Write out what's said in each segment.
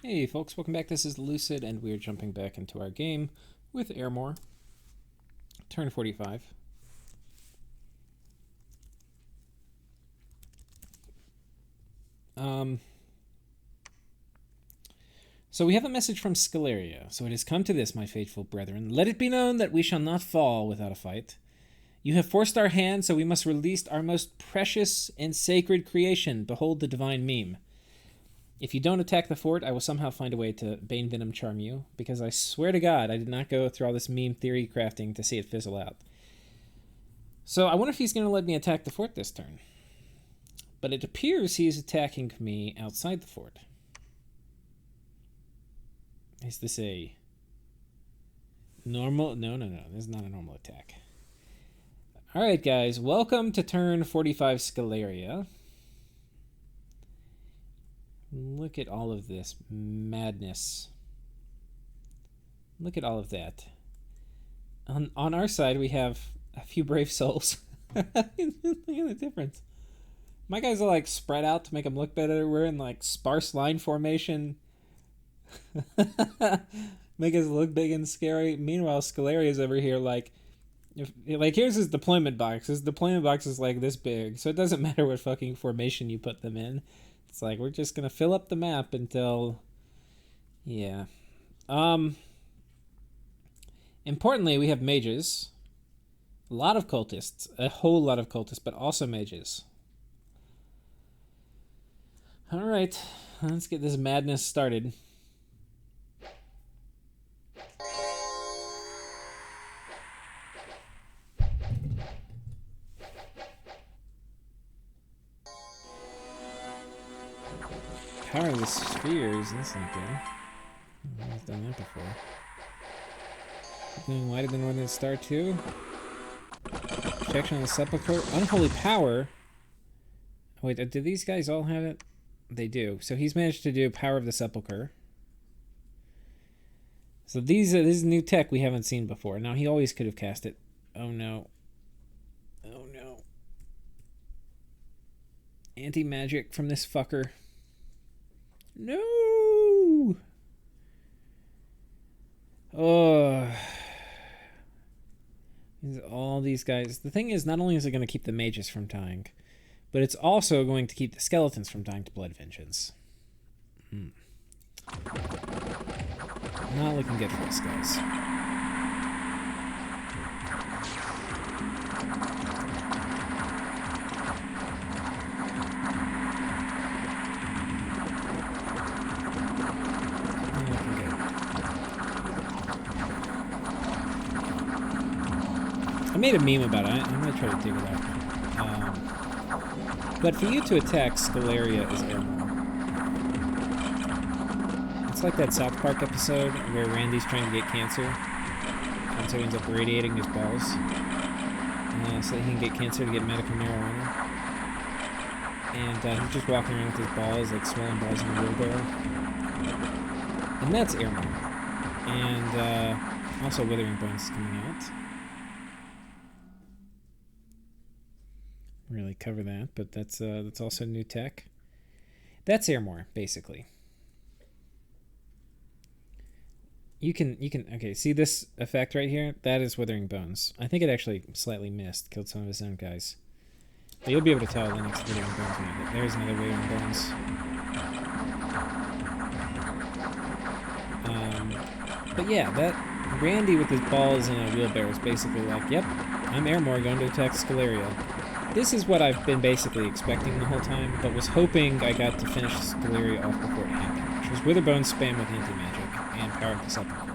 Hey folks, welcome back. This is Lucid, and we're jumping back into our game with Ermor. Turn 45. So we have a message from Scaleria. So it has come to this, my faithful brethren. Let it be known that we shall not fall without a fight. You have forced our hand, so we must release our most precious and sacred creation. Behold the divine meme. If you don't attack the fort, I will somehow find a way to Bane Venom charm you, because I swear to God, I did not go through all this meme theory crafting to see it fizzle out. So I wonder if he's going to let me attack the fort this turn. But it appears he is attacking me outside the fort. Is this a normal? No. This is not a normal attack. Alright, guys. Welcome to turn 45 Scaleria. Look at all of this madness. Look at all of that. On our side, we have a few brave souls. Look at the difference. My guys are like spread out to make them look better. We're in like sparse line formation. Make us look big and scary. Meanwhile, Scaleria's over here like here's his deployment box. His deployment box is like this big, so it doesn't matter what fucking formation you put them in. It's like we're just gonna fill up the map until, yeah. Importantly, we have mages, a lot of cultists, a whole lot of cultists, but also mages. All right, let's get this madness started. Power of the spheres, that's not good. I've done that before. Doing Light of the Northern Star too. Protection on the Sepulchre. Unholy Power. Wait, do these guys all have it? They do. So he's managed to do Power of the Sepulchre. So this is new tech we haven't seen before. Now he always could have cast it. Oh no. Oh no. Anti-magic from this fucker. No. Oh. All these guys. The thing is, not only is it going to keep the mages from dying, but it's also going to keep the skeletons from dying to Blood Vengeance. Not looking good for us, guys. Not looking good. I made a meme about it. I'm going to try to dig it out. But for you to attack, Scaleria is Ermor. It's like that South Park episode where Randy's trying to get cancer, and so he ends up radiating his balls so that he can get cancer to get medical marijuana. And he's just walking around with his balls, like swollen balls in a wheelbarrow. And that's Ermor. And also Withering Bones is coming out. Really cover that, but that's also new tech. That's Ermor, basically. You can okay, see this effect right here? That is Withering Bones. I think it actually slightly missed, killed some of his own guys. But you'll be able to tell the next Withering Bones when I hit. There's another Withering Bones. But yeah, that Randy with his balls in a wheelbarrow is basically like, yep, I'm Ermor going to attack Scaleria. This is what I've been basically expecting the whole time, but was hoping I got to finish Scaleria off before it happened, which was Witherbone spam with anti-magic and Power of the Sepulchre.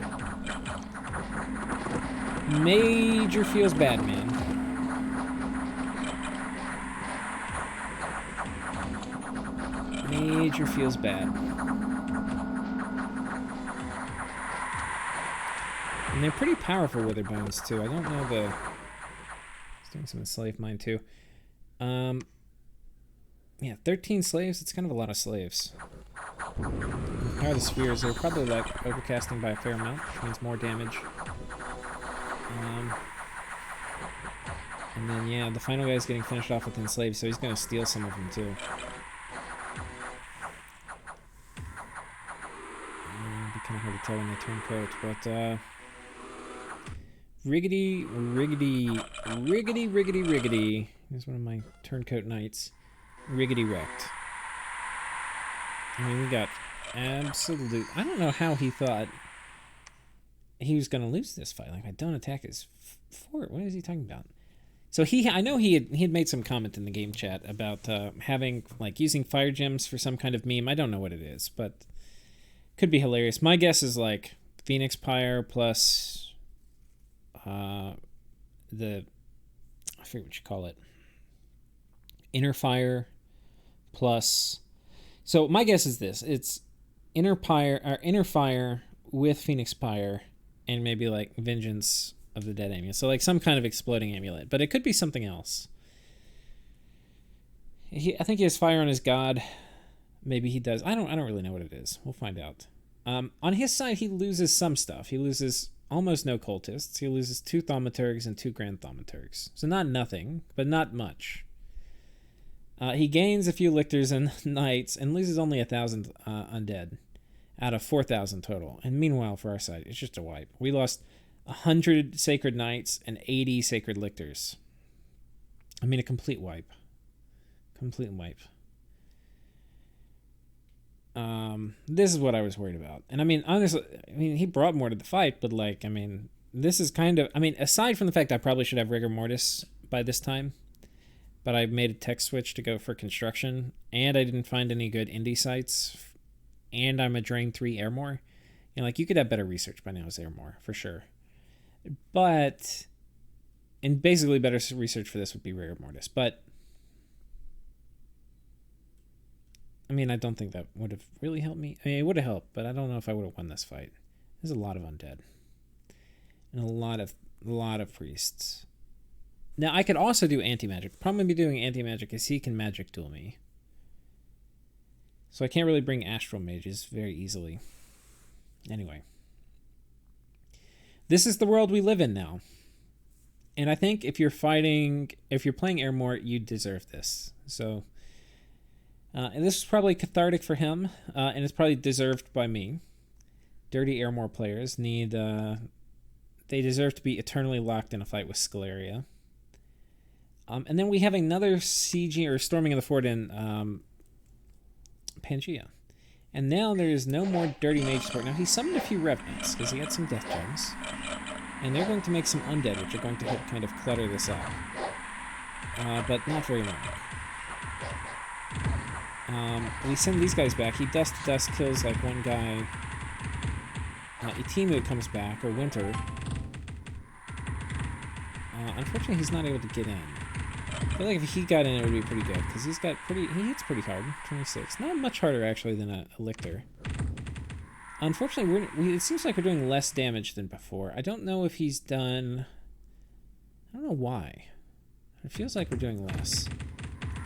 Major feels bad, man. Major feels bad. And they're pretty powerful Witherbones, too. I don't know the... He's doing some slave mine, too. Yeah, 13 slaves. It's kind of a lot of slaves. Power of the spheres. They're probably like overcasting by a fair amount, which means more damage. And then yeah, the final guy's getting finished off with enslaved, so he's gonna steal some of them too. Kind of hard to tell in the turncoat, but riggedy. Here's one of my turncoat knights. Riggedy wrecked. I mean, we got absolute. I don't know how he thought he was going to lose this fight. Like, I don't attack his fort. What is he talking about? So I know he had made some comment in the game chat about having, like, using fire gems for some kind of meme. I don't know what it is, but could be hilarious. My guess is like Phoenix Pyre plus I forget what you call it. Inner Fire plus. So my guess is this: it's Inner Fire with Phoenix Pyre, and maybe like Vengeance of the Dead amulet. So like some kind of exploding amulet, but it could be something else. I think he has fire on his god. Maybe he does. I don't really know what it is. We'll find out. On his side, he loses some stuff. He loses almost no cultists. He loses 2 thaumaturgs and 2 grand thaumaturgs. So not nothing, but not much. He gains a few lictors and knights and loses only 1,000 undead out of 4,000 total. And meanwhile, for our side, it's just a wipe. We lost 100 sacred knights and 80 sacred lictors. I mean, a complete wipe. Complete wipe. This is what I was worried about. And I mean, honestly, he brought more to the fight, but like, I mean, this is kind of, aside from the fact I probably should have rigor mortis by this time, but I made a tech switch to go for construction, and I didn't find any good indie sites, and I'm a Drain 3 Ermor. Like, you could have better research by now as Ermor, for sure. But, and basically better research for this would be rigor mortis, but I don't think that would have really helped me. It would have helped, but I don't know if I would have won this fight. There's a lot of undead. And a lot of priests. Now, I could also do anti-magic. Probably be doing anti-magic because he can magic duel me. So I can't really bring astral mages very easily. Anyway. This is the world we live in now. And I think if you're playing Ermor, you deserve this. So... and this is probably cathartic for him, and it's probably deserved by me. Dirty Ermor players need... they deserve to be eternally locked in a fight with Scaleria. And then we have another sieging or storming of the fort in Pangea. And now there is no more dirty mage support. Now he summoned a few revenants, because he had some death gems. And they're going to make some undead, which are going to help kind of clutter this out. But not very long. We send these guys back. He dust to dust kills like one guy. Itimu comes back, or Winter. Unfortunately, he's not able to get in. I feel like if he got in, it would be pretty good, because he hits pretty hard. 26. Not much harder, actually, than a lictor. Unfortunately, it seems like we're doing less damage than before. I don't know if he's done... I don't know why. It feels like we're doing less.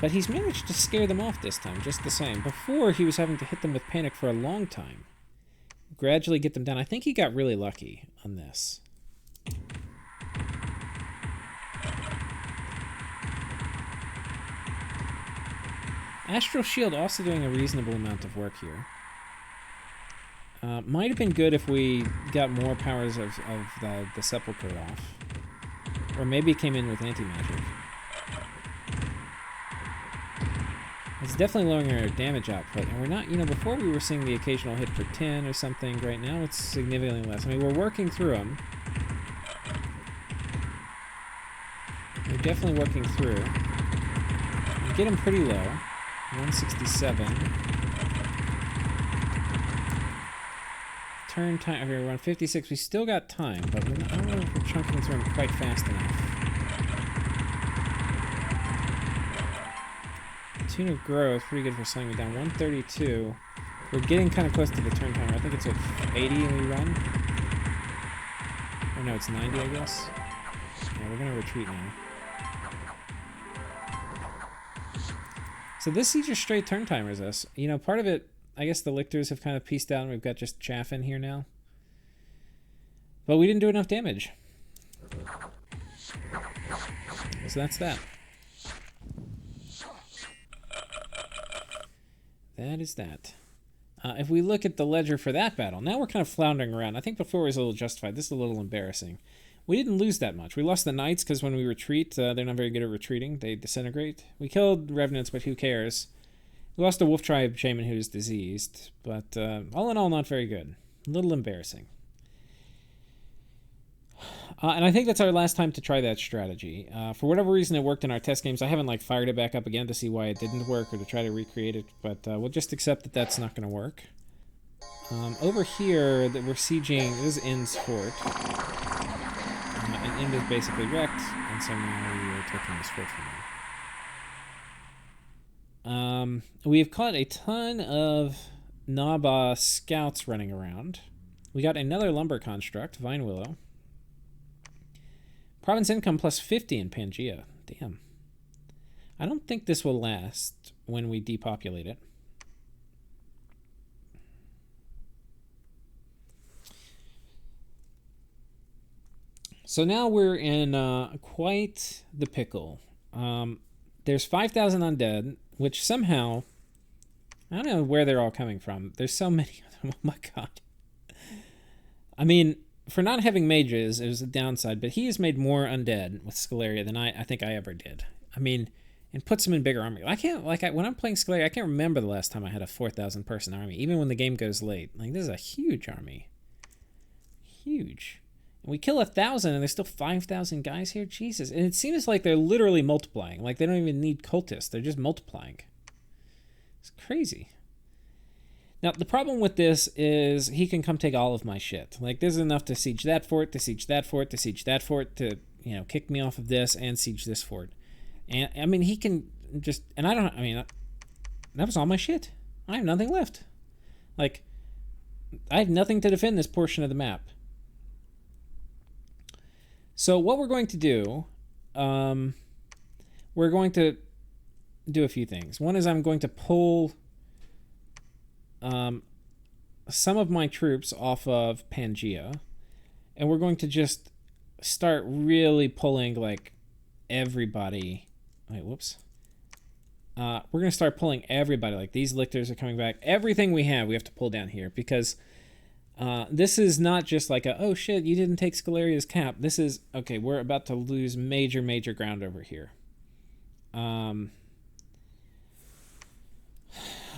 But he's managed to scare them off this time, just the same. Before, he was having to hit them with panic for a long time. Gradually get them down. I think he got really lucky on this. Astral Shield also doing a reasonable amount of work here. Might have been good if we got more powers of the Sepulchre off. Or maybe came in with anti-magic. It's definitely lowering our damage output, and we're not, before we were seeing the occasional hit for 10 or something. Right now it's significantly less. We're working through them. We're definitely working through. We get them pretty low. 167. Turn time, okay, we're on 56. We still got time, but I don't know if we're chunking through them quite fast enough. Tune of Growth, pretty good for slowing me down. 132. We're getting kind of close to the turn timer. I think it's at 80 and we run. Or no, it's 90, I guess. Yeah, we're going to retreat now. So this siege just straight turn timers us. Part of it, I guess the lictors have kind of pieced out and we've got just chaff in here now. But we didn't do enough damage. So that's that. That is that. If we look at the ledger for that battle, now we're kind of floundering around. I think before it was a little justified. This is a little embarrassing. We didn't lose that much. We lost the knights because when we retreat, they're not very good at retreating. They disintegrate. We killed revenants, but who cares? We lost a wolf tribe shaman who's diseased, but all in all, not very good. A little embarrassing. And I think that's our last time to try that strategy. For whatever reason, it worked in our test games. I haven't fired it back up again to see why it didn't work or to try to recreate it, but we'll just accept that that's not going to work. Over here, that we're sieging. This is Inn's fort. And Inn is basically wrecked, and so now we are taking this fort from him. We've caught a ton of Naba scouts running around. We got another lumber construct, Vine Willow. Province income plus 50 in Pangaea. Damn. I don't think this will last when we depopulate it. So now we're in quite the pickle. There's 5,000 undead, which somehow, I don't know where they're all coming from. There's so many of them. Oh my god. I mean, for not having mages, it was a downside, but he has made more undead with Scaleria than I think I ever did. I mean, and puts them in bigger army. I can't, when I'm playing Scaleria, I can't remember the last time I had a 4,000 person army, even when the game goes late. This is a huge army. Huge. And we kill 1,000 and there's still 5,000 guys here? Jesus. And it seems like they're literally multiplying. They don't even need cultists. They're just multiplying. It's crazy. Now, the problem with this is he can come take all of my shit. This is enough to siege that fort, to siege that fort, to siege that fort, to, kick me off of this and siege this fort. And, I mean, he can just... And that was all my shit. I have nothing left. I have nothing to defend this portion of the map. So what we're going to do, we're going to do a few things. One is I'm going to pull some of my troops off of Pangaea, and we're going to just start really pulling everybody. Wait, whoops. We're going to start pulling everybody. These lictors are coming back. Everything we have to pull down here because this is not just oh shit, you didn't take Scaleria's cap. This is, okay, we're about to lose major, major ground over here.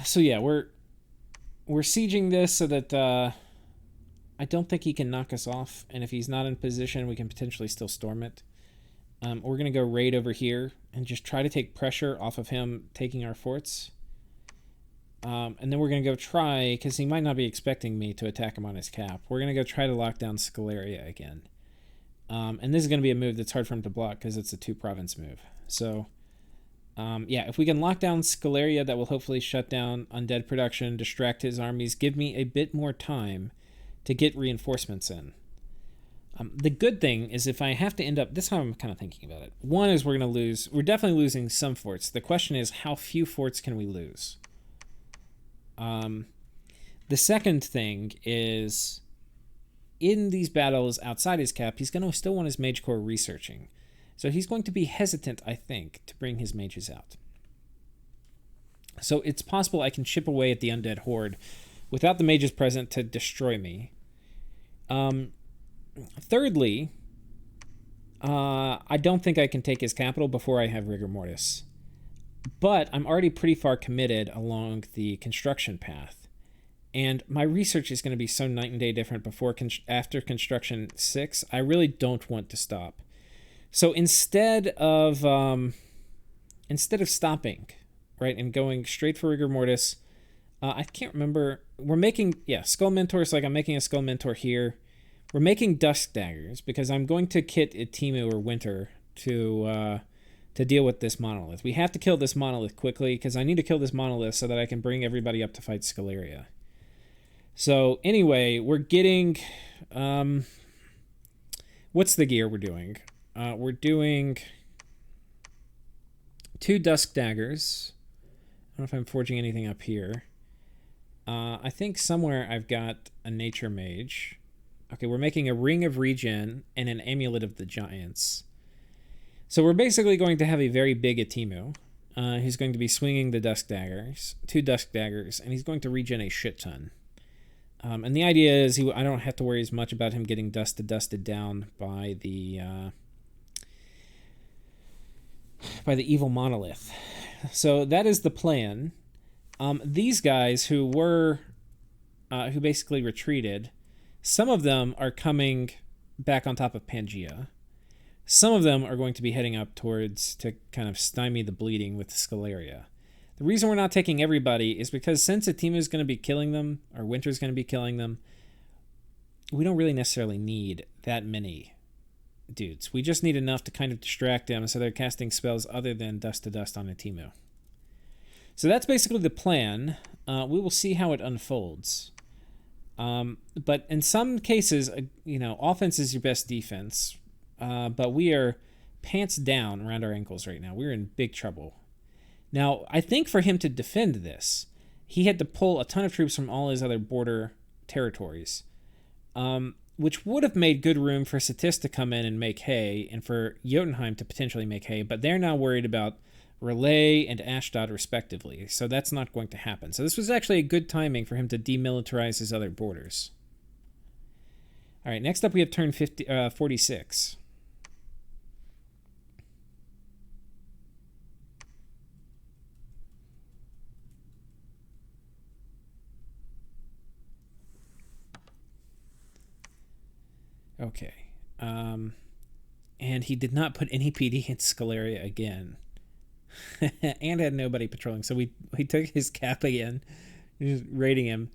So yeah, we're sieging this so that I don't think he can knock us off, and if he's not in position, we can potentially still storm it. We're going to go raid over here and just try to take pressure off of him taking our forts. And then we're going to go try, because he might not be expecting me to attack him on his cap, we're going to go try to lock down Scaleria again. And this is going to be a move that's hard for him to block because it's a 2-province move. So, yeah, if we can lock down Scaleria, that will hopefully shut down undead production, distract his armies, give me a bit more time to get reinforcements in. The good thing is if I have to end up... This is how I'm kind of thinking about it. One is we're definitely losing some forts. The question is, how few forts can we lose? The second thing is, in these battles outside his cap, he's going to still want his mage corps researching. So he's going to be hesitant, I think, to bring his mages out. So it's possible I can chip away at the undead horde without the mages present to destroy me. Thirdly, I don't think I can take his capital before I have rigor mortis. But I'm already pretty far committed along the construction path. And my research is going to be so night and day different after construction 6. I really don't want to stop. So instead of stopping, right, and going straight for rigor mortis, I can't remember. We're making, skull mentors. I'm making a skull mentor here. We're making dusk daggers because I'm going to kit Timu or Winter to deal with this monolith. We have to kill this monolith quickly because I need to kill this monolith so that I can bring everybody up to fight Scaleria. So anyway, we're getting... what's the gear we're doing? We're doing 2 dusk daggers. I don't know if I'm forging anything up here. I think somewhere I've got a nature mage. Okay, we're making a ring of regen and an amulet of the giants. So we're basically going to have a very big Atimu. He's going to be swinging the Dusk Daggers, 2 Dusk Daggers, and he's going to regen a shit ton. And the idea is I don't have to worry as much about him getting dusted down by the evil monolith. So that is the plan. These guys who basically retreated, some of them are coming back on top of Pangea. Some of them are going to be heading up to kind of stymie the bleeding with Scaleria. The reason we're not taking everybody is because since Atimu is going to be killing them, or Winter's going to be killing them, we don't really necessarily need that many dudes. We just need enough to kind of distract them so they're casting spells other than Dust to Dust on Atimu. So that's basically the plan. We will see how it unfolds. But in some cases, offense is your best defense. But we are pants down around our ankles right now. We're in big trouble. Now, I think for him to defend this, he had to pull a ton of troops from all his other border territories, which would have made good room for Satis to come in and make hay, and for Jotunheim to potentially make hay, but they're now worried about Relay and Ashdod respectively, so that's not going to happen. So this was actually a good timing for him to demilitarize his other borders. All right, next up we have turn 46. Okay. And he did not put any PD in Scaleria again. And had nobody patrolling. So we took his cap again, just raiding him.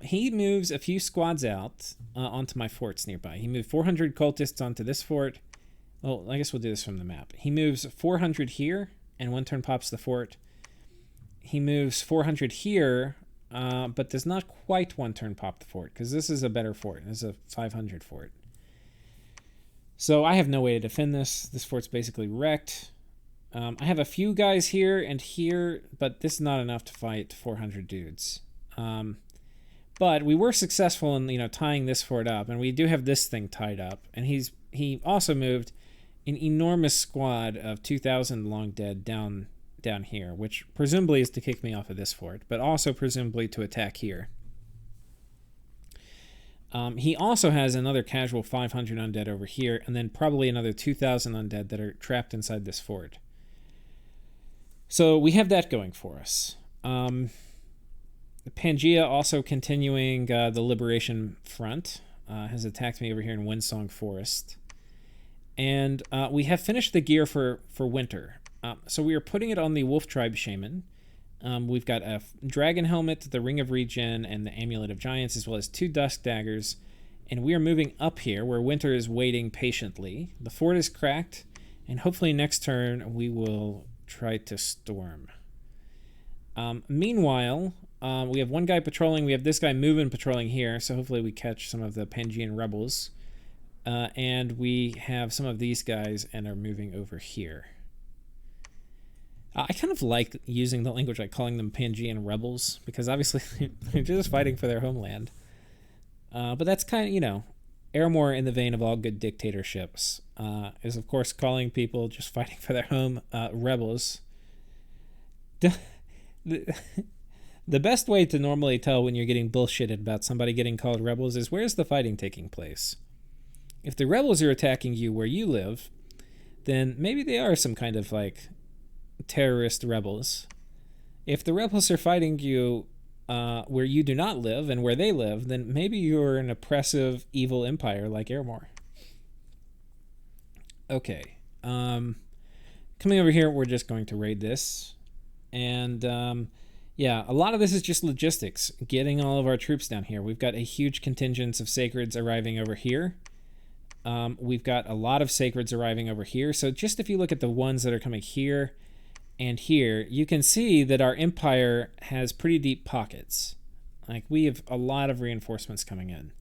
He moves a few squads out onto my forts nearby. He moved 400 cultists onto this fort. Well, I guess we'll do this from the map. He moves 400 here, and 1 turn pops the fort. He moves 400 here, but does not quite 1 turn pop the fort, because this is a better fort. This is a 500 fort. So I have no way to defend this. This fort's basically wrecked. I have a few guys here and here, but this is not enough to fight 400 dudes. But we were successful in tying this fort up, and we do have this thing tied up. And he also moved an enormous squad of 2,000 long dead down here, which presumably is to kick me off of this fort, but also presumably to attack here. He also has another casual 500 undead over here, and then probably another 2,000 undead that are trapped inside this fort. So we have that going for us. Pangea also continuing the Liberation Front, has attacked me over here in Windsong Forest. And we have finished the gear for Winter. So we are putting it on the Wolf Tribe Shaman. We've got a Dragon Helmet, the Ring of Regen, and the Amulet of Giants, as well as 2 Dusk Daggers. And we are moving up here, where Winter is waiting patiently. The fort is cracked, and hopefully next turn we will try to storm. Meanwhile, we have 1 guy patrolling. We have this guy moving patrolling here, so hopefully we catch some of the Pangean rebels. And we have some of these guys and are moving over here. I kind of like using the language like calling them Pangean rebels, because obviously they're just fighting for their homeland. But that's kind of, Ermor, in the vein of all good dictatorships, is of course calling people just fighting for their home rebels. The best way to normally tell when you're getting bullshitted about somebody getting called rebels is, where's the fighting taking place? If the rebels are attacking you where you live, then maybe they are some kind of terrorist rebels. If the rebels are fighting you where you do not live and where they live, then maybe you're an oppressive, evil empire like Ermor. Okay. Coming over here, we're just going to raid this. And yeah, a lot of this is just logistics, getting all of our troops down here. We've got a huge contingent of Sacreds arriving over here. We've got a lot of Sacreds arriving over here. So just if you look at the ones that are coming here and here, you can see that our empire has pretty deep pockets. Like, we have a lot of reinforcements coming in.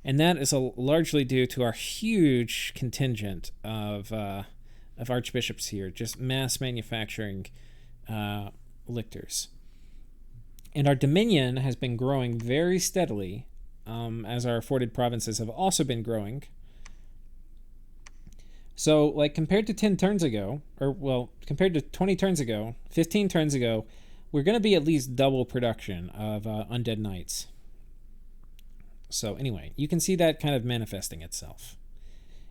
And that is largely due to our huge contingent of archbishops here, just mass manufacturing lictors. And our dominion has been growing very steadily, as our forted provinces have also been growing. So, like, compared to 10 turns ago, or, well, compared to 20 turns ago, 15 turns ago, we're going to be at least double production of Undead Knights. So, anyway, you can see that kind of manifesting itself.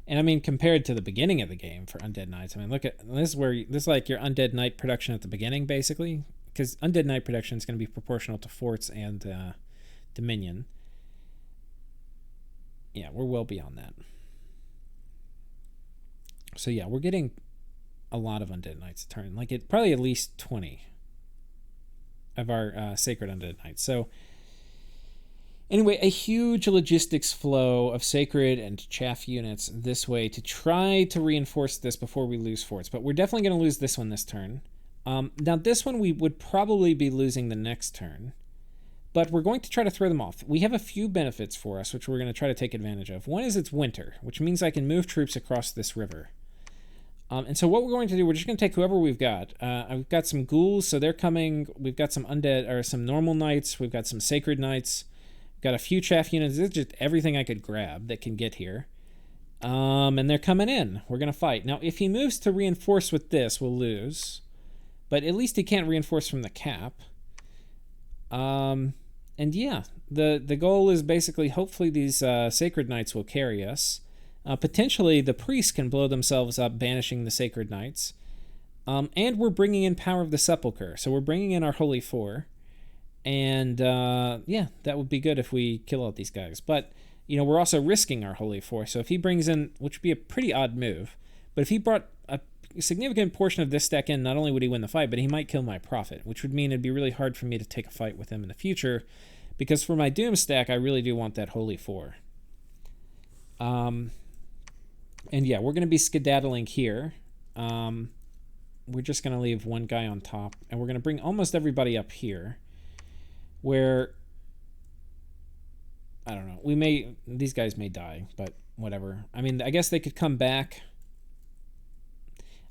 And I mean, compared to the beginning of the game for Undead Knights, I mean, look at this is like your Undead Knight production at the beginning, basically. Because Undead Knight production is going to be proportional to forts and Dominion. Yeah, we're well beyond that. So yeah, we're getting a lot of Undead Knights a turn. Like, it probably at least 20 of our Sacred Undead Knights. So anyway, a huge logistics flow of Sacred and Chaff units this way to try to reinforce this before we lose forts. But we're definitely going to lose this one this turn. Now, this one we would probably be losing the next turn. But we're going to try to throw them off. We have a few benefits for us, which we're going to try to take advantage of. One is it's winter, which means I can move troops across this river. And so what we're going to do, we're just going to take whoever we've got. I've got some ghouls, so they're coming. We've got some undead, or some normal knights. We've got some sacred knights. We've got a few chaff units. This is just everything I could grab that can get here. And they're coming in. We're going to fight. Now, if he moves to reinforce with this, we'll lose. But at least he can't reinforce from the cap. And yeah, the goal is basically, hopefully these sacred knights will carry us. Potentially, the priests can blow themselves up, banishing the Sacred Knights. And we're bringing in Power of the Sepulchre. So we're bringing in our Holy Four. And, yeah, that would be good if we kill out these guys. But, you know, we're also risking our Holy Four. So if he brings in, which would be a pretty odd move, but if he brought a significant portion of this deck in, not only would he win the fight, but he might kill my Prophet, which would mean it'd be really hard for me to take a fight with him in the future. Because for my Doom stack, I really do want that Holy Four. And yeah, we're going to be skedaddling here. We're just going to leave one guy on top. And we're going to bring almost everybody up here. Where, I don't know, these guys may die, but whatever. I mean, I guess they could come back.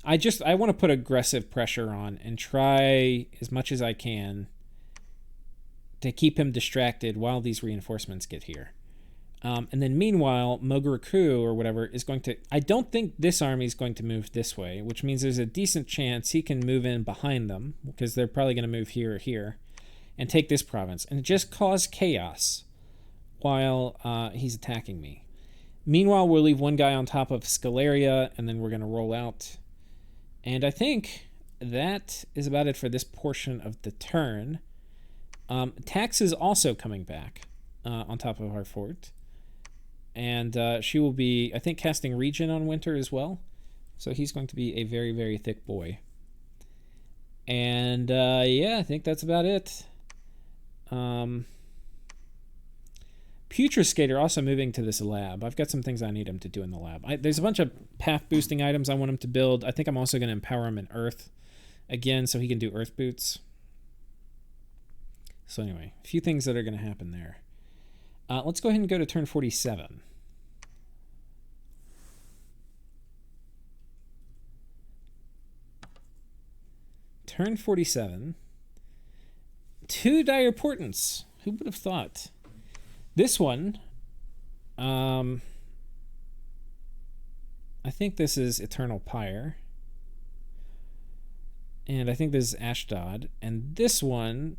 I want to put aggressive pressure on and try as much as I can to keep him distracted while these reinforcements get here. And then meanwhile, Moguraku or whatever is going to... I don't think this army is going to move this way, which means there's a decent chance he can move in behind them, because they're probably going to move here or here, and take this province, and just cause chaos while he's attacking me. Meanwhile, we'll leave one guy on top of Scalaria, and then we're going to roll out. And I think that is about it for this portion of the turn. Tax is also coming back on top of our fort. And she will be, I think, casting Regen on Winter as well. So he's going to be a very, very thick boy. And yeah, I think that's about it. Putrascator also moving to this lab. I've got some things I need him to do in the lab. There's a bunch of path boosting items I want him to build. I think I'm also going to empower him in Earth again so he can do Earth boots. So anyway, a few things that are going to happen there. Let's go ahead and go to turn 47. Turn 47. 2 dire portents. Who would have thought? This one, I think this is Eternal Pyre. And I think this is Ashdod. And this one,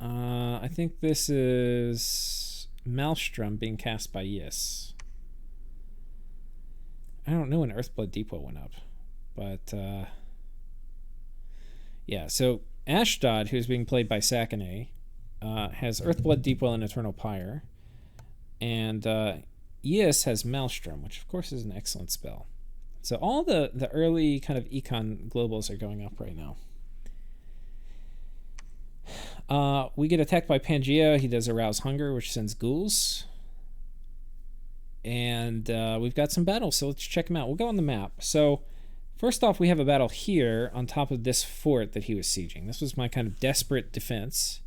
I think this is Maelstrom being cast by Yis. I don't know when Earthblood Depot went up. But, yeah, so Ashdod, who's being played by Sakane, has Earthblood Deepwell and Eternal Pyre. And Yis has Maelstrom, which of course is an excellent spell. So all the early kind of econ globals are going up right now. We get attacked by Pangea. He does Arouse Hunger, which sends ghouls. And we've got some battles, so let's check them out. We'll go on the map. So first off, we have a battle here on top of this fort that he was sieging. This was my kind of desperate defense.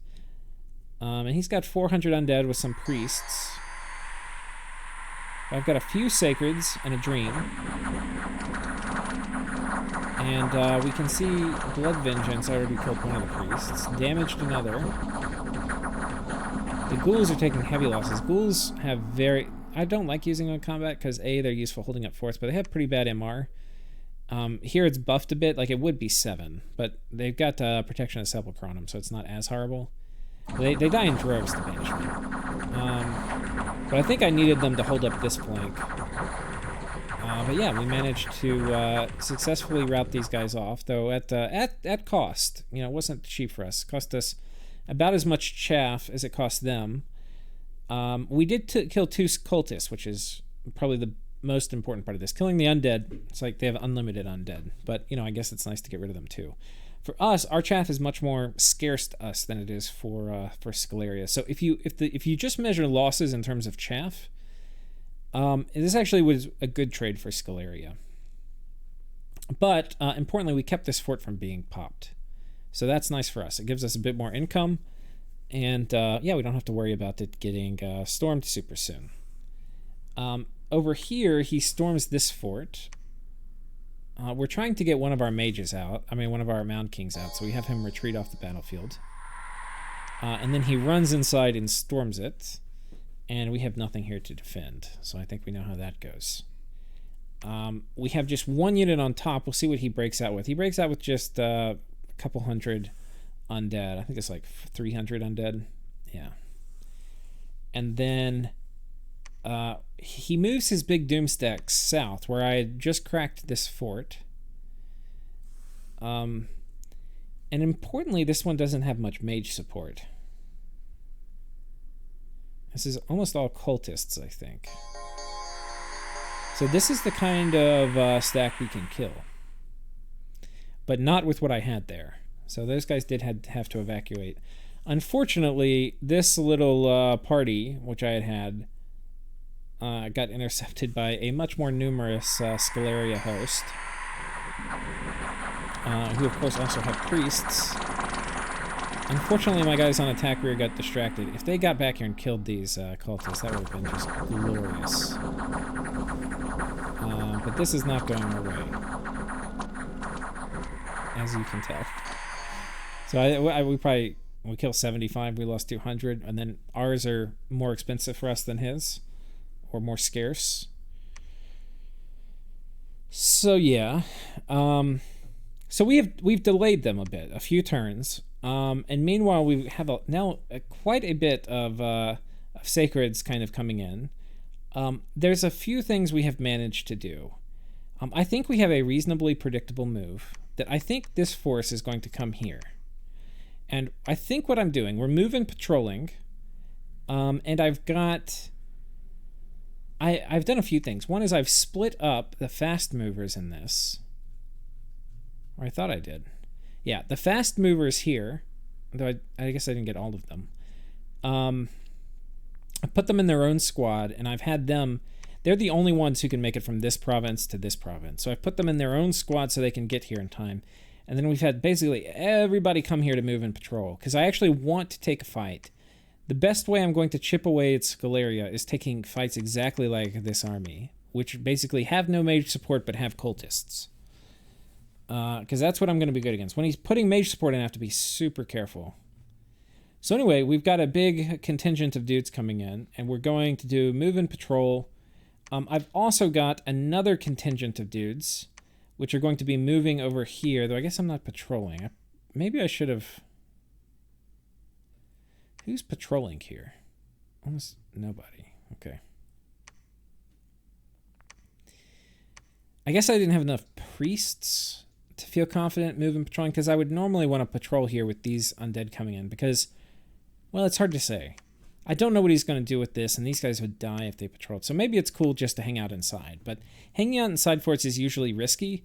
And he's got 400 undead with some priests. I've got a few sacreds and a dream. And we can see Blood Vengeance already killed one of the priests. Damaged another. The ghouls are taking heavy losses. Ghouls have I don't like using them in combat because A, they're useful holding up forts, but they have pretty bad MR. Here it's buffed a bit, like it would be 7, but they've got protection of Sepulchre on them, so it's not as horrible. They die in droves to banishment. But I think I needed them to hold up this flank. But yeah, we managed to successfully rout these guys off, though at cost. You know, it wasn't cheap for us. It cost us about as much chaff as it cost them. We did kill 2 cultists, which is probably the most important part of this. Killing the undead, it's like they have unlimited undead. But, you know, I guess it's nice to get rid of them too. For us, our chaff is much more scarce to us than it is for Scaleria. So if you just measure losses in terms of chaff, this actually was a good trade for Scaleria. But importantly, we kept this fort from being popped. So that's nice for us. It gives us a bit more income. And yeah, we don't have to worry about it getting stormed super soon. Over here, he storms this fort. We're trying to get one of our mages out. I mean, one of our Mound Kings out. So we have him retreat off the battlefield. And then he runs inside and storms it. And we have nothing here to defend. So I think we know how that goes. We have just 1 unit on top. We'll see what he breaks out with. He breaks out with just a couple hundred undead. I think it's like 300 undead. Yeah. And then he moves his big doomstack south, where I had just cracked this fort. And importantly, this one doesn't have much mage support. This is almost all cultists, I think. So this is the kind of stack we can kill. But not with what I had there. So those guys did have to evacuate. Unfortunately, this little party, which I had, got intercepted by a much more numerous Scaleria host, who of course also have priests. Unfortunately, my guys on attack rear got distracted. If they got back here and killed these cultists, that would have been just glorious. But this is not going our way, as you can tell. So we killed 75, we lost 200, and then ours are more expensive for us than his, or more scarce. So yeah, so we've delayed them a bit, a few turns, and meanwhile we have now quite a bit of sacreds kind of coming in. There's a few things we have managed to do. I think we have a reasonably predictable move that I think this force is going to come here. And I think what I'm doing, we're moving patrolling, and I've done a few things. One is I've split up the fast movers in this. Or I thought I did. Yeah, the fast movers here, though I guess I didn't get all of them. I put them in their own squad, and I've had them, they're the only ones who can make it from this province to this province. So I've put them in their own squad so they can get here in time. And then we've had basically everybody come here to move and patrol, because I actually want to take a fight. The best way I'm going to chip away at Scaleria is taking fights exactly like this army, which basically have no mage support but have cultists. Because that's what I'm going to be good against. When he's putting mage support in, I have to be super careful. So anyway, we've got a big contingent of dudes coming in, and we're going to do move and patrol. I've also got another contingent of dudes, which are going to be moving over here, though I guess I'm not patrolling. Maybe I should have... Who's patrolling here? Almost nobody. Okay. I guess I didn't have enough priests to feel confident moving patrolling, because I would normally want to patrol here with these undead coming in, because, well, it's hard to say. I don't know what he's going to do with this, and these guys would die if they patrolled. So maybe it's cool just to hang out inside. But hanging out inside forts is usually risky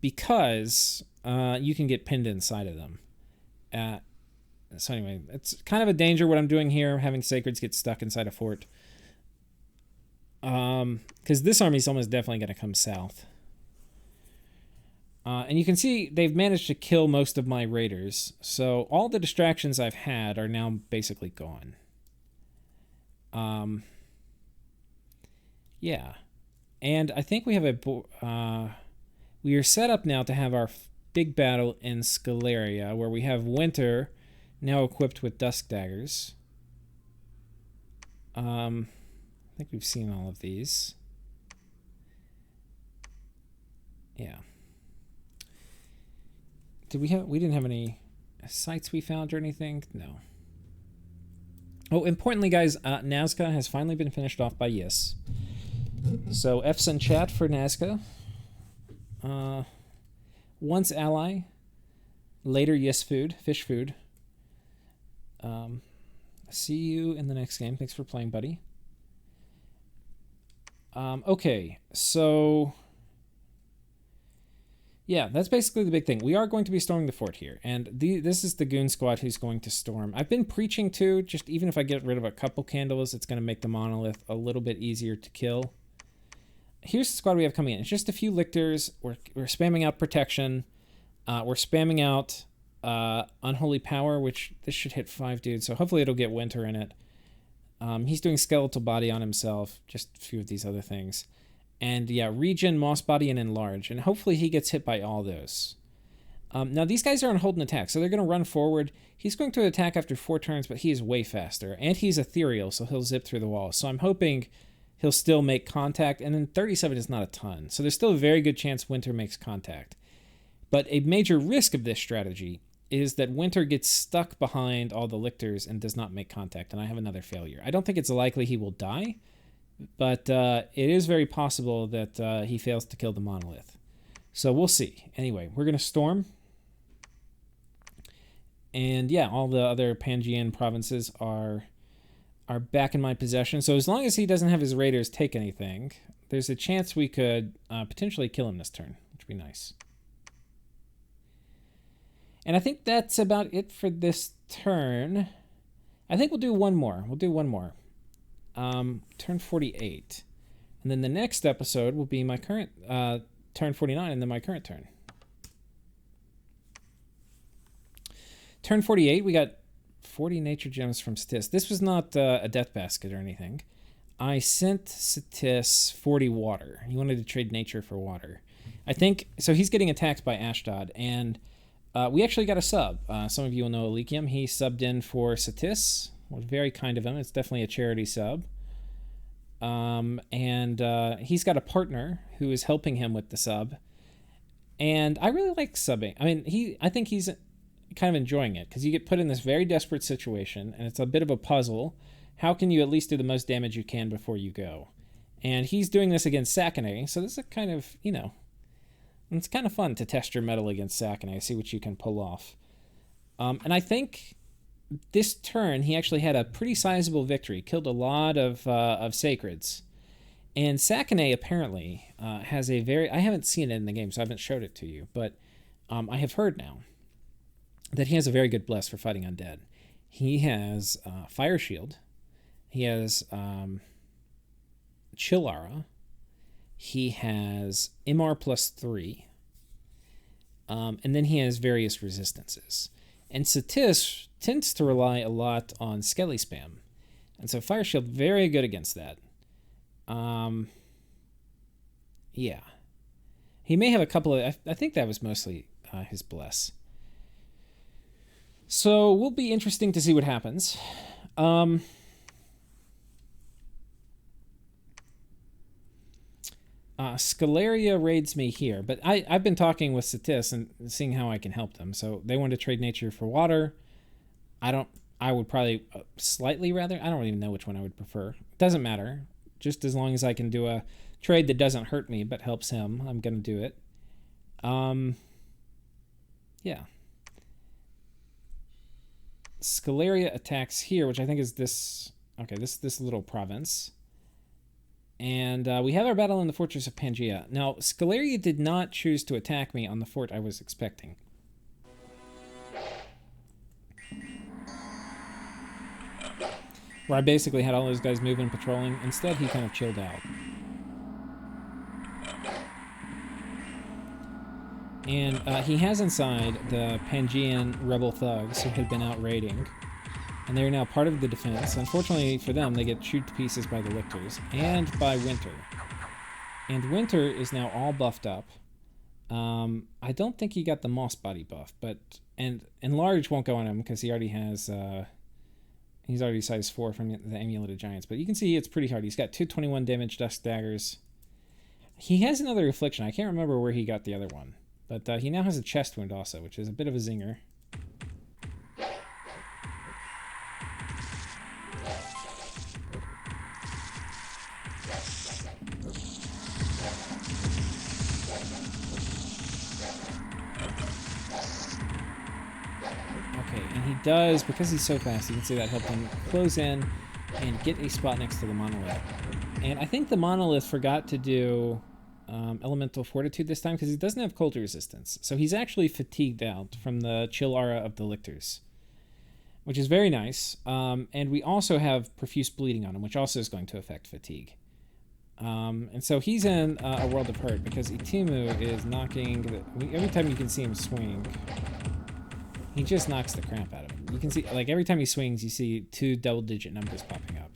because you can get pinned inside of them. So anyway, it's kind of a danger what I'm doing here, having sacreds get stuck inside a fort. Because this army is almost definitely going to come south. And you can see they've managed to kill most of my raiders. So all the distractions I've had are now basically gone. Yeah. And I think we have we are set up now to have our big battle in Scaleria, where we have Winter now equipped with Dusk Daggers. think we've seen all of these. Yeah. We didn't have any sites we found or anything? No. Oh, importantly, guys, Nazca has finally been finished off by Yis. So F's in chat for Nazca. Once ally, later Yis food, fish food. See you in the next game. Thanks for playing, buddy. Okay, so yeah, that's basically the big thing. We are going to be storming the fort here, and this is the goon squad who's going to storm. I've been preaching to, just even if I get rid of a couple candles, it's going to make the monolith a little bit easier to kill. Here's the squad we have coming in. It's just a few lictors. We're spamming out protection. We're spamming out unholy power, which this should hit 5 dudes, so hopefully it'll get Winter in it. He's doing skeletal body on himself, just a few of these other things. And yeah, regen, moss body, and enlarge. And hopefully he gets hit by all those. Now these guys are on hold and attack, so they're going to run forward. He's going to attack after 4 turns, but he is way faster. And he's ethereal, so he'll zip through the wall. So I'm hoping he'll still make contact. And then 37 is not a ton. So there's still a very good chance Winter makes contact. But a major risk of this strategy is that Winter gets stuck behind all the lictors and does not make contact. And I have another failure. I don't think it's likely he will die. But it is very possible that he fails to kill the monolith. So we'll see. Anyway, we're going to storm. And yeah, all the other Pangean provinces are back in my possession. So as long as he doesn't have his raiders take anything, there's a chance we could potentially kill him this turn, which would be nice. And I think that's about it for this turn. I think we'll do one more. Turn 48. And then the next episode will be my current turn 49 and then my current turn. Turn 48, we got 40 nature gems from Satis. This was not a death basket or anything. I sent Satis 40 water. He wanted to trade nature for water. I think, so he's getting attacked by Ashdod, and we actually got a sub. Some of you will know Elikium. He subbed in for Satis. Well, very kind of him. It's definitely a charity sub. And he's got a partner who is helping him with the sub. And I really like subbing. I mean, I think he's kind of enjoying it because you get put in this very desperate situation and it's a bit of a puzzle. How can you at least do the most damage you can before you go? And he's doing this against Sakane, so this is a kind of, it's kind of fun to test your mettle against Sakane, see what you can pull off. And I think this turn he actually had a pretty sizable victory, killed a lot of sacreds. And Sakane apparently has a very, I haven't seen it in the game, so I haven't showed it to you, but I have heard now that he has a very good bless for fighting undead. He has Fire Shield. He has Chillara. He has Ermor +3. And then he has various resistances. And Satis tends to rely a lot on Skelly spam. And so Fire Shield, very good against that. Yeah. He may have a couple of, I think that was mostly his bless. So will be interesting to see what happens. Scalaria raids me here, but I've been talking with Satis and seeing how I can help them. So they want to trade nature for water. I would probably slightly rather. I don't even know which one I would prefer. Doesn't matter. Just as long as I can do a trade that doesn't hurt me but helps him, I'm going to do it. Yeah. Scalaria attacks here, which I think is this. Okay, this little province. And we have our battle in the Fortress of Pangaea. Now, Scalaria did not choose to attack me on the fort I was expecting. Where I basically had all those guys moving, patrolling. Instead, he kind of chilled out. And he has inside the Pangean rebel thugs who had been out raiding. And they're now part of the defense. Unfortunately for them, they get chewed to pieces by the lictors and by Winter. And Winter is now all buffed up. I don't think he got the moss body buff, but and Enlarge won't go on him because he already has He's already size 4 from the Amulet of Giants, but you can see it's pretty hard. He's got 221 damage Dusk Daggers. He has another Affliction. I can't remember where he got the other one, but he now has a chest wound also, which is a bit of a zinger. He does, because he's so fast, you can see that helped him close in and get a spot next to the Monolith. And I think the Monolith forgot to do Elemental Fortitude this time because he doesn't have cold resistance. So he's actually fatigued out from the chill aura of the Lictors, which is very nice. And we also have Profuse Bleeding on him, which also is going to affect fatigue. And so he's in a world of hurt because Itimu is knocking... every time you can see him swing... he just knocks the crap out of him. You can see, like, every time he swings, you see 2 double-digit numbers popping up.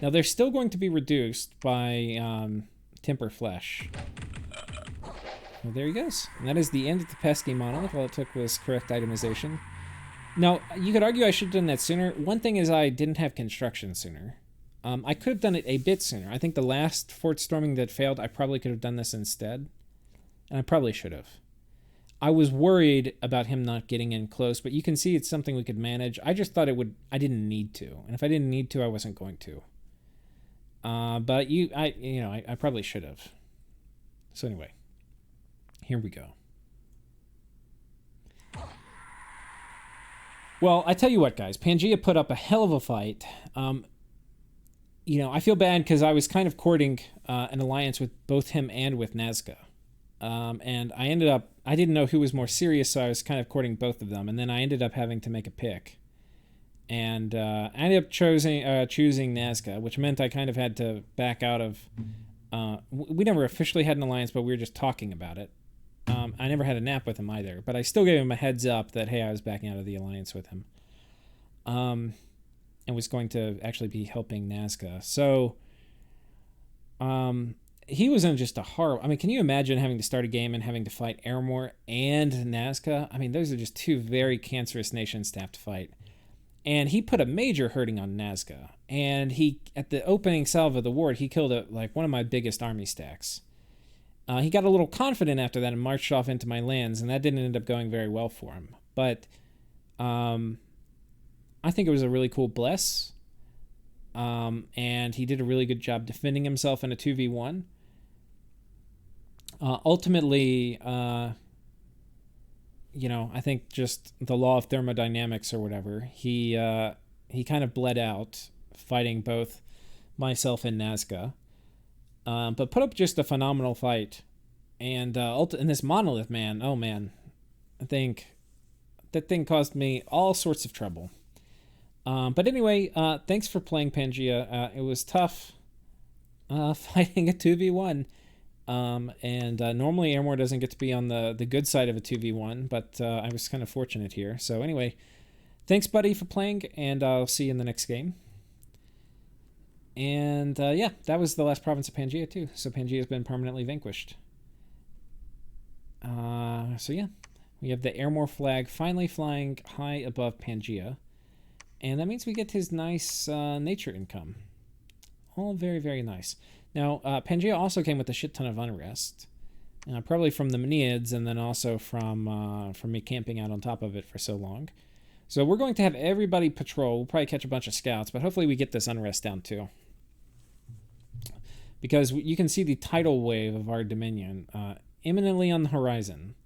Now, they're still going to be reduced by Temper Flesh. Well, there he goes. And that is the end of the pesky Monolith. All it took was correct itemization. Now, you could argue I should have done that sooner. One thing is I didn't have construction sooner. I could have done it a bit sooner. I think the last Fort Storming that failed, I probably could have done this instead. And I probably should have. I was worried about him not getting in close, but you can see it's something we could manage. I just thought I didn't need to. And if I didn't need to, I wasn't going to. But I probably should have. So anyway, here we go. Well, I tell you what, guys, Pangea put up a hell of a fight. I feel bad because I was kind of courting an alliance with both him and with Nazca. And I didn't know who was more serious, so I was kind of courting both of them. And then I ended up having to make a pick. And I ended up choosing Nazca, which meant I kind of had to back out of... we never officially had an alliance, but we were just talking about it. I never had a nap with him either, but I still gave him a heads up that, hey, I was backing out of the alliance with him. And was going to actually be helping Nazca. So... he was in just a horrible... I mean, can you imagine having to start a game and having to fight Ermor and Nazca? I mean, those are just 2 very cancerous nations to have to fight. And he put a major hurting on Nazca. And he, at the opening salve of the ward, he killed one of my biggest army stacks. He got a little confident after that and marched off into my lands, and that didn't end up going very well for him. But I think it was a really cool bless. And he did a really good job defending himself in a 2v1. Ultimately, I think just the law of thermodynamics or whatever, he kind of bled out fighting both myself and Nazca. But put up just a phenomenal fight. And this Monolith, man, oh man, I think that thing caused me all sorts of trouble. But anyway, thanks for playing, Pangea. It was tough fighting a 2v1. And normally Ermor doesn't get to be on the good side of a 2v1, but I was kind of fortunate here. So anyway, thanks, buddy, for playing, and I'll see you in the next game. And yeah, that was the last province of Pangea, too. So Pangea has been permanently vanquished. So yeah, we have the Ermor flag finally flying high above Pangea. And that means we get his nice nature income. All very, very nice. Now, Pangea also came with a shit ton of unrest. Probably from the Meneids, and then also from me camping out on top of it for so long. So we're going to have everybody patrol. We'll probably catch a bunch of scouts, but hopefully we get this unrest down too. Because you can see the tidal wave of our dominion imminently on the horizon.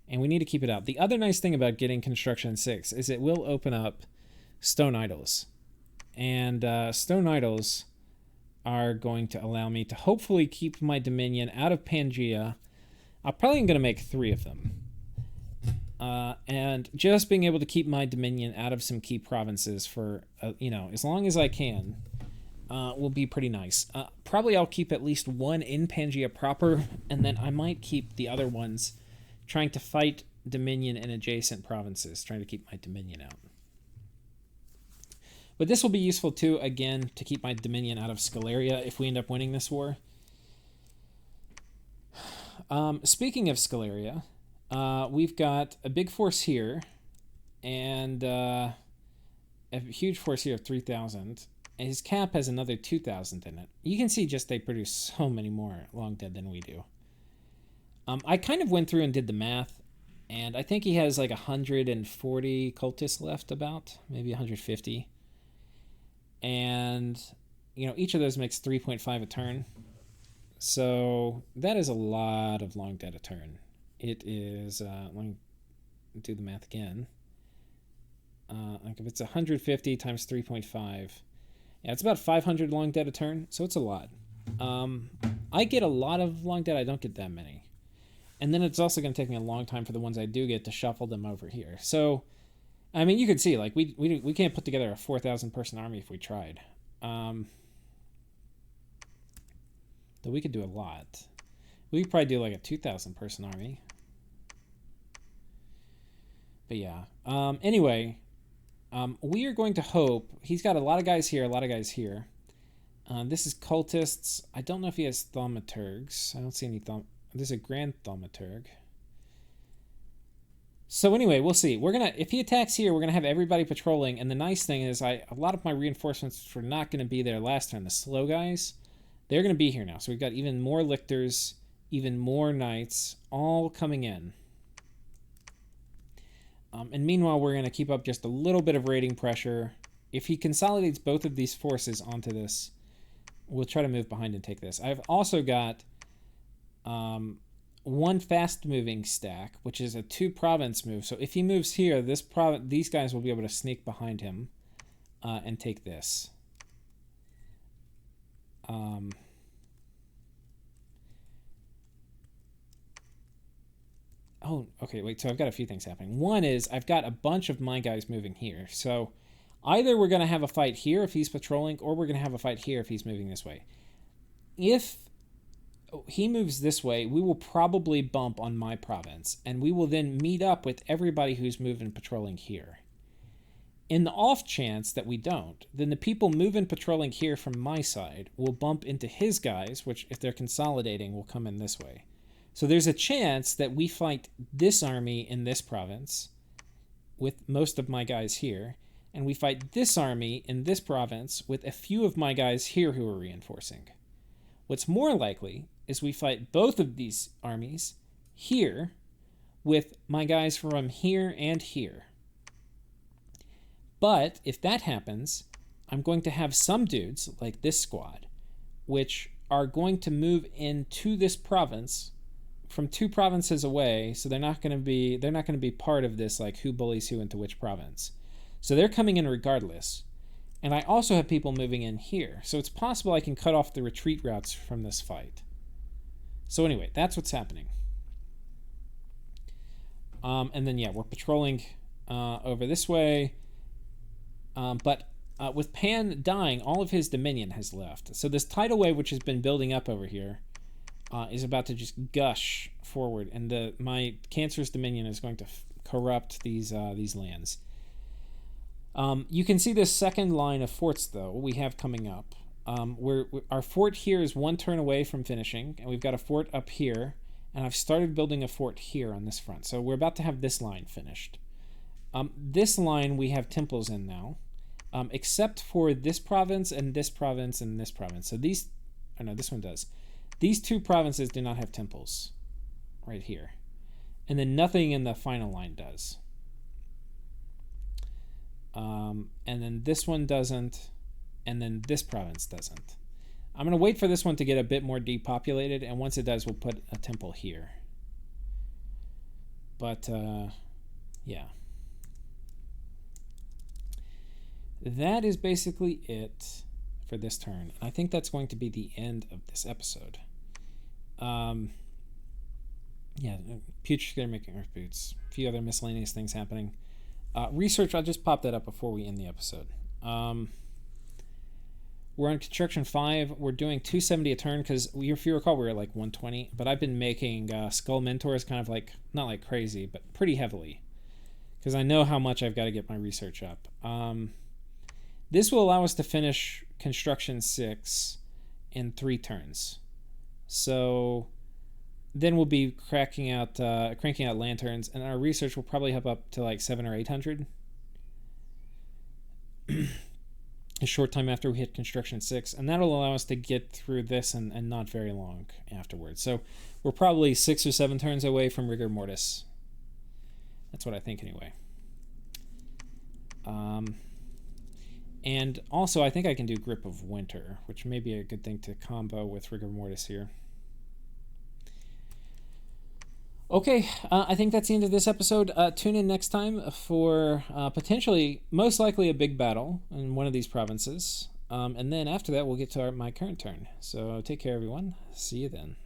And we need to keep it out. The other nice thing about getting Construction 6 is it will open up Stone Idols. And Stone Idols are going to allow me to hopefully keep my dominion out of Pangea. I'm probably going to make 3 of them. And just being able to keep my dominion out of some key provinces for, as long as I can, will be pretty nice. Probably I'll keep at least 1 in Pangea proper, and then I might keep the other ones trying to fight dominion in adjacent provinces, trying to keep my dominion out. But this will be useful too, again, to keep my dominion out of Scaleria if we end up winning this war. Speaking of Scaleria, we've got a big force here, and a huge force here of 3,000. And his cap has another 2,000 in it. You can see just they produce so many more long dead than we do. I kind of went through and did the math, and I think he has like 140 cultists left, about maybe 150. And each of those makes 3.5 a turn. So that is a lot of long dead a turn. It is. Let me do the math again. Like if it's 150 times 3.5, yeah, it's about 500 long dead a turn. So it's a lot. I get a lot of long dead. I don't get that many. And then it's also going to take me a long time for the ones I do get to shuffle them over here. So, I mean, you could see, like, we can't put together a 4,000 person army if we tried. Though we could do a lot. We could probably do like a 2,000 person army. But yeah. Anyway, we are going to hope. He's got a lot of guys here, a lot of guys here. This is cultists. I don't know if he has thaumaturgs. I don't see any There's a grand thaumaturg. So anyway, we'll see. If he attacks here, we're gonna have everybody patrolling. And the nice thing is, a lot of my reinforcements were not gonna be there last time. The slow guys, they're gonna be here now. So we've got even more lictors, even more knights, all coming in. And meanwhile, we're gonna keep up just a little bit of raiding pressure. If he consolidates both of these forces onto this, we'll try to move behind and take this. I've also got one fast-moving stack, which is a 2-province move. So if he moves here, these guys will be able to sneak behind him and take this. Oh, okay, wait, so I've got a few things happening. One is I've got a bunch of my guys moving here. So either we're going to have a fight here if he's patrolling, or we're going to have a fight here if he's moving this way. If he moves this way, we will probably bump on my province, and we will then meet up with everybody who's moving patrolling here. In the off chance that we don't, then the people moving patrolling here from my side will bump into his guys, which, if they're consolidating, will come in this way. So there's a chance that we fight this army in this province with most of my guys here, and we fight this army in this province with a few of my guys here who are reinforcing. What's more likely is we fight both of these armies here with my guys from here and here. But if that happens, I'm going to have some dudes, like this squad, which are going to move into this province from 2 provinces away, so they're not going to be part of this, like, who bullies who into which province. So they're coming in regardless. And I also have people moving in here. So it's possible I can cut off the retreat routes from this fight. So anyway, that's what's happening. And then, yeah, we're patrolling over this way. But with Pan dying, all of his dominion has left. So this tidal wave, which has been building up over here, is about to just gush forward. And my cancerous dominion is going to corrupt these lands. You can see this second line of forts, though, we have coming up. Our fort here is 1 turn away from finishing, and we've got a fort up here, and I've started building a fort here on this front. So we're about to have this line finished. This line we have temples in now, except for this province and this province and this province. So this one does. These 2 provinces do not have temples right here. And then nothing in the final line does. And then this one doesn't, and then this province doesn't. I'm going to wait for this one to get a bit more depopulated, and once it does, we'll put a temple here. But, yeah. That is basically it for this turn. I think that's going to be the end of this episode. Yeah, Putrid Scare making Earth Boots. A few other miscellaneous things happening. Research, I'll just pop that up before we end the episode. We're on construction 5. We're doing 270 a turn because, if you recall, we were at like 120. But I've been making Skull Mentors kind of like, not like crazy, but pretty heavily. Because I know how much I've got to get my research up. This will allow us to finish construction 6 in 3 turns. So then we'll be cranking out lanterns, and our research will probably hop up to like 700 or 800. a short time after we hit construction 6, and that'll allow us to get through this and not very long afterwards. So we're probably 6 or 7 turns away from rigor mortis. That's what I think anyway. And also I think I can do grip of winter, which may be a good thing to combo with rigor mortis here. Okay, I think that's the end of this episode. Tune in next time for potentially, most likely, a big battle in one of these provinces. And then after that, we'll get to my current turn. So take care, everyone. See you then.